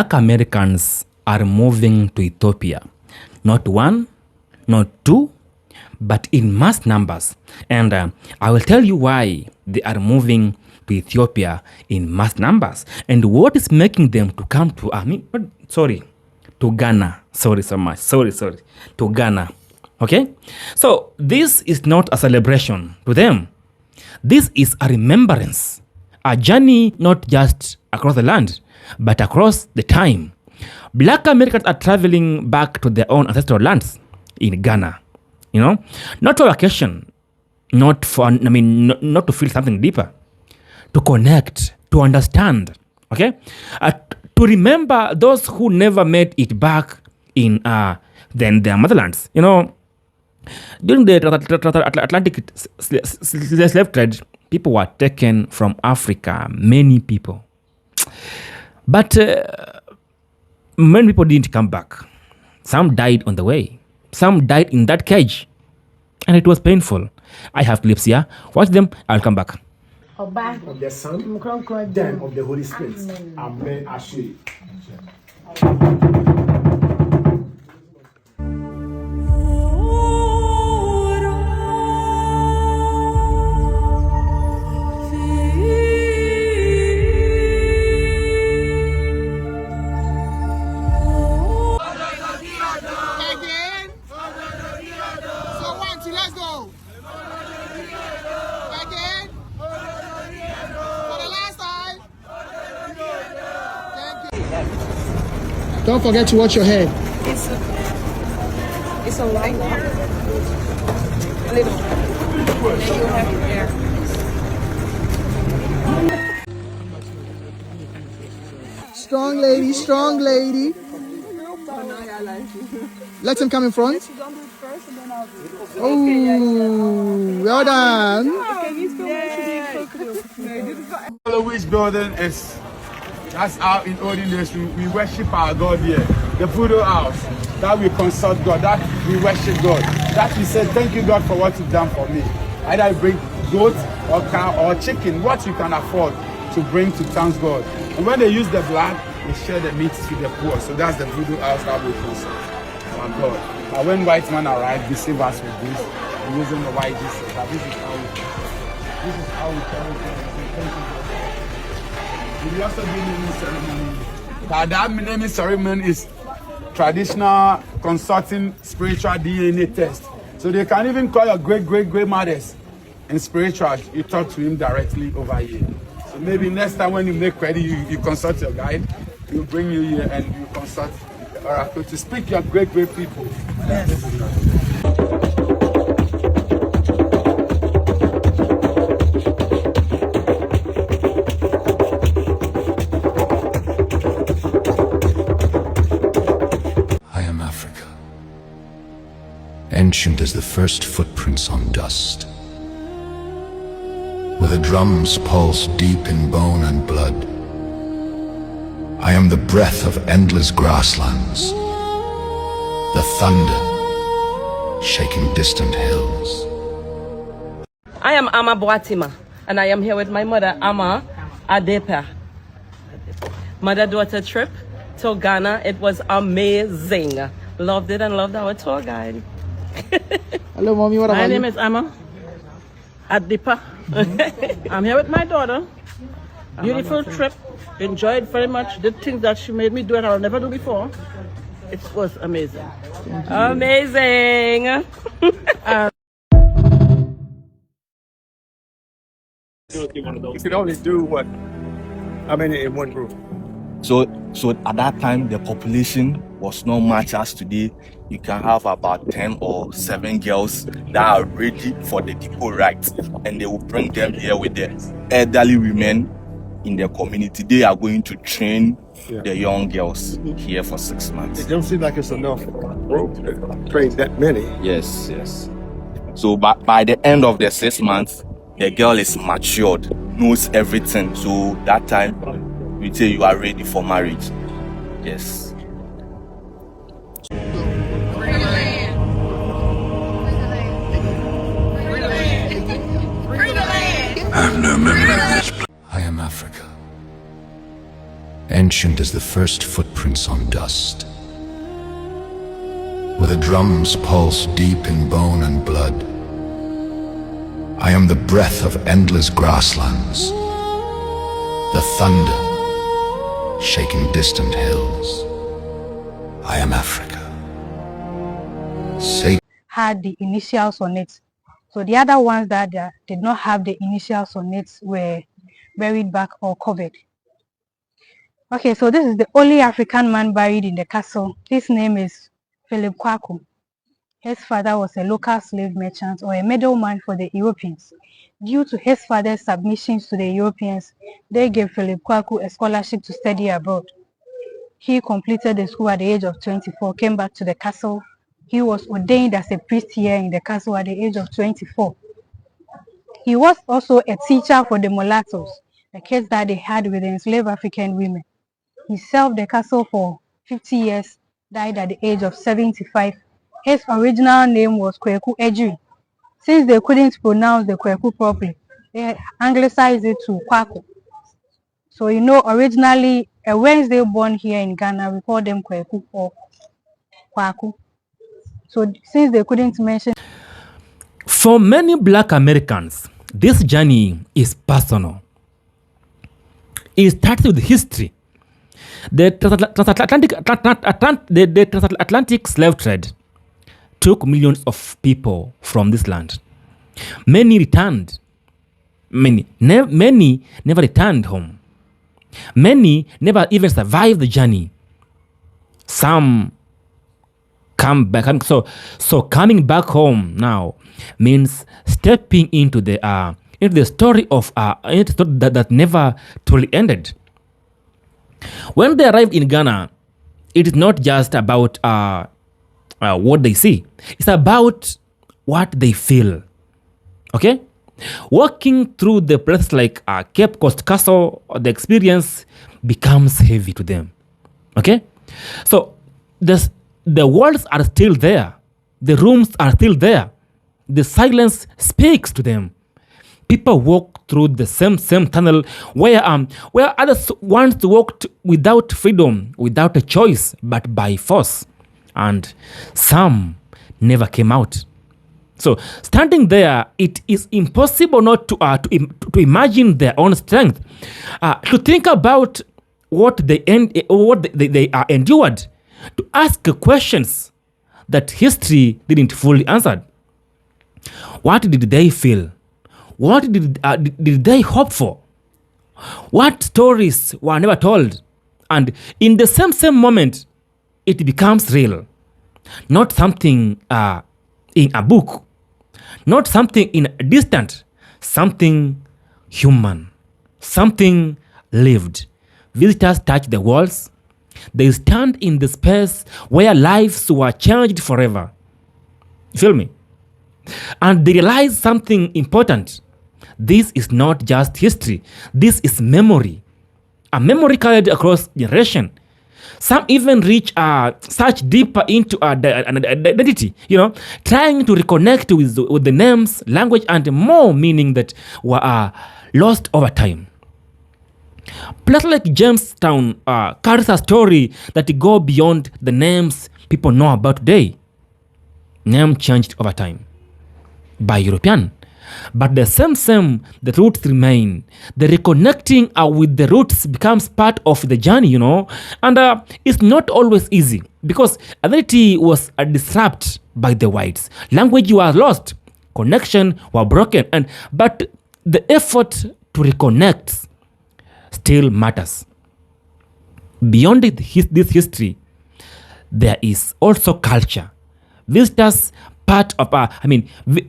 Black Americans are moving to Ethiopia. Not one, not two, but in mass numbers. And I will tell you why they are moving to Ethiopia in mass numbers and what is making them to come to to Ghana. Sorry so much. Sorry. To Ghana. Okay? So this is not a celebration to them. This is a remembrance. A journey not just across the land, but across the time. Black Americans are traveling back to their own ancestral lands in Ghana. You know? Not for vacation. Not to feel something deeper. To connect. To understand. Okay? To remember those who never made it back in their motherlands. You know, during the Atlantic slave trade, people were taken from Africa, many people. But many people didn't come back. Some died on the way. Some died in that cage. And it was painful. I have clips here. Watch them. I'll come back. Of the Son, then of the Holy Spirit. Amen. Ashe. Don't forget to watch your head. It's a light one. A little. Then you have there. Strong lady. Let him come in front. Oh, well done. Which building is? That's how in olden days we worship our God here. The voodoo house. That we consult God. That we worship God. That we say, thank you God for what you've done for me. Either you bring goat or cow or chicken, what you can afford to bring to thank God. And when they use the blood, they share the meat to the poor. So that's the voodoo house that we consult our God. And when white man arrived, they save us with this. We're using the white Jesus. This is how we tell God. Thank you God. We also do naming ceremony. That naming ceremony is traditional consulting spiritual DNA test. So they can even call your great-great-grandmothers in spiritual. You talk to him directly over here. So maybe next time when you make ready, you consult your guide. He'll bring you here and you consult the oracle to speak your great people. Yes. Ancient as the first footprints on dust, where the drums pulse deep in bone and blood. I am the breath of endless grasslands, the thunder shaking distant hills. I am Ama Boatima, and I am here with my mother, Ama Adepa. Mother-daughter trip to Ghana. It was amazing. Loved it and loved our tour guide. Hello, mommy. What about My you? name is Amma Adipa. I'm here with my daughter. Beautiful trip. Enjoyed very much. Did things that she made me do and I'll never do before. It was amazing. Amazing. You can only do what? How many in one group? So at that time, the population was not much as today. You can have about 10 or 7 girls that are ready for the depot rites, and they will bring them here with the elderly women in the community. They are going to train the young girls here for 6 months. It don't seem like it's enough. Train that many. Yes. So by the end of the 6 months, the girl is matured, knows everything. So that time, we say you are ready for marriage. Yes. I have no memory of this. I am Africa. ancient as the first footprints on dust. Where the drums pulse deep in bone and blood, I am the breath of endless grasslands, the thunder shaking distant hills. I am Africa. Had the initials on it. So the other ones that did not have the initials on it were buried back or covered. Okay, so this is the only African man buried in the castle. His name is Philip Kwaku. His father was a local slave merchant or a middleman for the Europeans. Due to his father's submissions to the Europeans, they gave Philip Kwaku a scholarship to study abroad. He completed the school at the age of 24, came back to the castle. He was ordained as a priest here in the castle at the age of 24. He was also a teacher for the mulattoes, the kids that they had with the enslaved African women. He served the castle for 50 years, died at the age of 75. His original name was Kweku Ejiri. Since they couldn't pronounce the Kweku properly, they anglicized it to Kwaku. So you know, originally, a Wednesday born here in Ghana, we call them Kweku or Kwaku. So since they couldn't mention... For many Black Americans, this journey is personal. It starts with history. The transatlantic slave trade took millions of people from this land. Many returned. Many never returned home. Many never even survived the journey. Some come back. So coming back home now means stepping into the story of that never truly ended. When they arrived in Ghana, it is not just about what they see. It's about what they feel. Okay? Walking through the places like Cape Coast Castle, the experience becomes heavy to them. Okay? So the walls are still there. The rooms are still there. The silence speaks to them. People walk through the same tunnel where others once walked without freedom, without a choice, but by force. And some never came out. So standing there, it is impossible not to imagine their own strength, to think about what they endured, to ask questions that history didn't fully answer. What did they feel? What did they hope for? What stories were never told? And in the same moment, it becomes real. Not something in a book. Not something in a distant. Something human. Something lived. Visitors touch the walls. They stand in the space where lives were changed forever. You feel me? And they realize something important. This is not just history. This is memory. A memory carried across generation. Some even reach search deeper into an identity, trying to reconnect with the names, language, and more meaning that were lost over time. Places like Jamestown carries a story that go beyond the names people know about today. Name changed over time by European. But the same, the roots remain. The reconnecting with the roots becomes part of the journey, And it's not always easy because identity was disrupted by the whites. Language was lost. Connection were broken. But the effort to reconnect still matters. Beyond this history, there is also culture. Visitors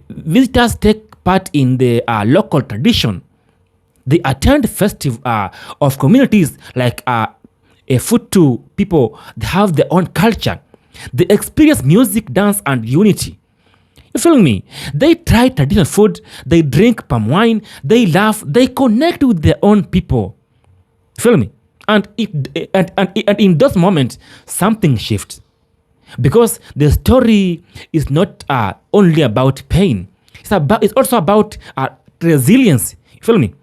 visitors take part in the local tradition. They attend festive of communities like a Futu people. They have their own culture. They experience music, dance, and unity. You feel me? They try traditional food. They drink palm wine. They laugh. They connect with their own people. You feel me? And in those moments, something shifts. Because the story is not only about pain. It's also about resilience. You feel me?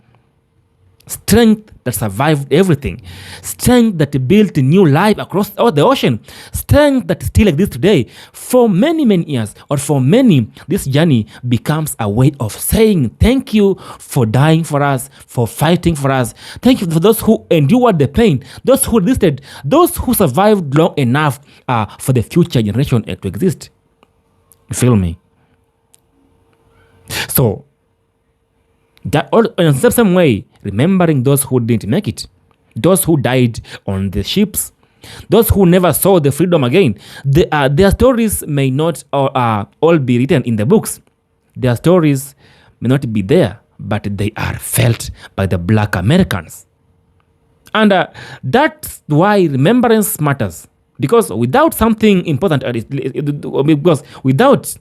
strength that survived everything, strength that built a new life across all the ocean, strength that still exists today. For many, many years, or for many, this journey becomes a way of saying thank you for dying for us, for fighting for us. Thank you for those who endured the pain, those who resisted, those who survived long enough for the future generation to exist. You feel me? So, that all, in the same way, remembering those who didn't make it, those who died on the ships, those who never saw the freedom again. Their stories may not all be written in the books. Their stories may not be there, but they are felt by the Black Americans. And that's why remembrance matters. Because without something important, because without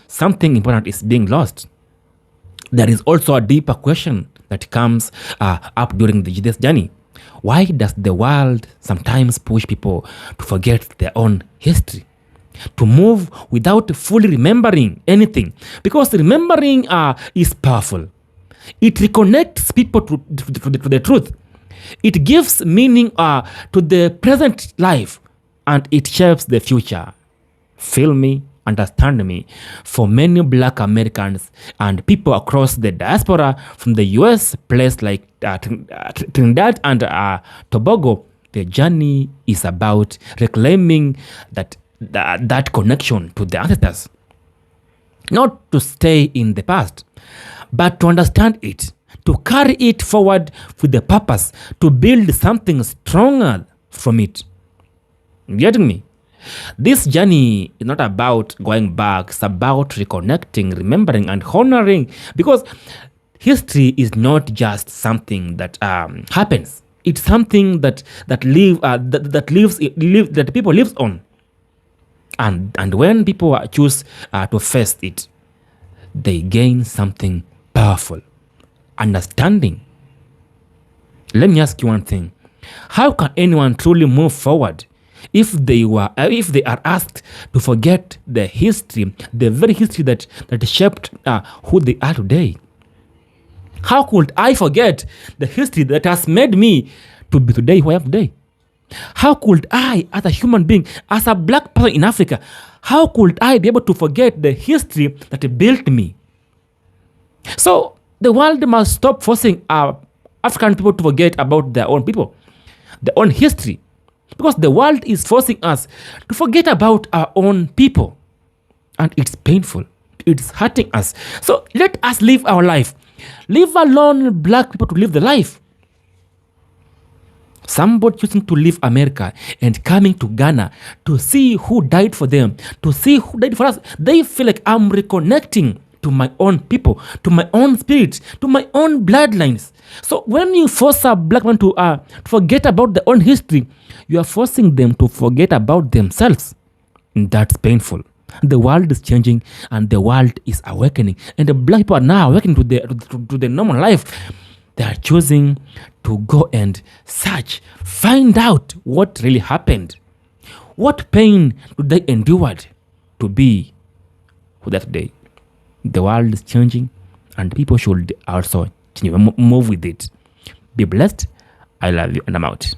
something important is being lost, there is also a deeper question that comes up during this journey. Why does the world sometimes push people to forget their own history? To move without fully remembering anything? Because remembering is powerful. It reconnects people to the truth. It gives meaning to the present life, and it shapes the future. Feel me? Understand me. For many Black Americans and people across the diaspora, from the US, places like Trinidad and Tobago, the journey is about reclaiming that connection to the ancestors. Not to stay in the past, but to understand it, to carry it forward with the purpose to build something stronger from it. You getting me? This journey is not about going back, it's about reconnecting, remembering, and honoring, because history is not just something that happens. It's something that people lives on. And when people choose to face it, they gain something powerful. Understanding. Let me ask you one thing. How can anyone truly move forward if they are asked to forget the history, the very history that shaped who they are today? How could I forget the history that has made me to be today who I am today? How could I, as a human being, as a Black person in Africa, how could I be able to forget the history that built me? So the world must stop forcing African people to forget about their own people, their own history. Because the world is forcing us to forget about our own people. And it's painful. It's hurting us. So let us live our life. Leave alone Black people to live the life. Somebody choosing to leave America and coming to Ghana to see who died for them, to see who died for us, they feel like I'm reconnecting to my own people, to my own spirit, to my own bloodlines. So when you force a Black man to forget about their own history, you are forcing them to forget about themselves. And that's painful. The world is changing and the world is awakening. And the Black people are now awakening to the normal life. They are choosing to go and search, find out what really happened. What pain did they endure to be who that day? The world is changing and people should also change, move with it. Be blessed. I love you and I'm out.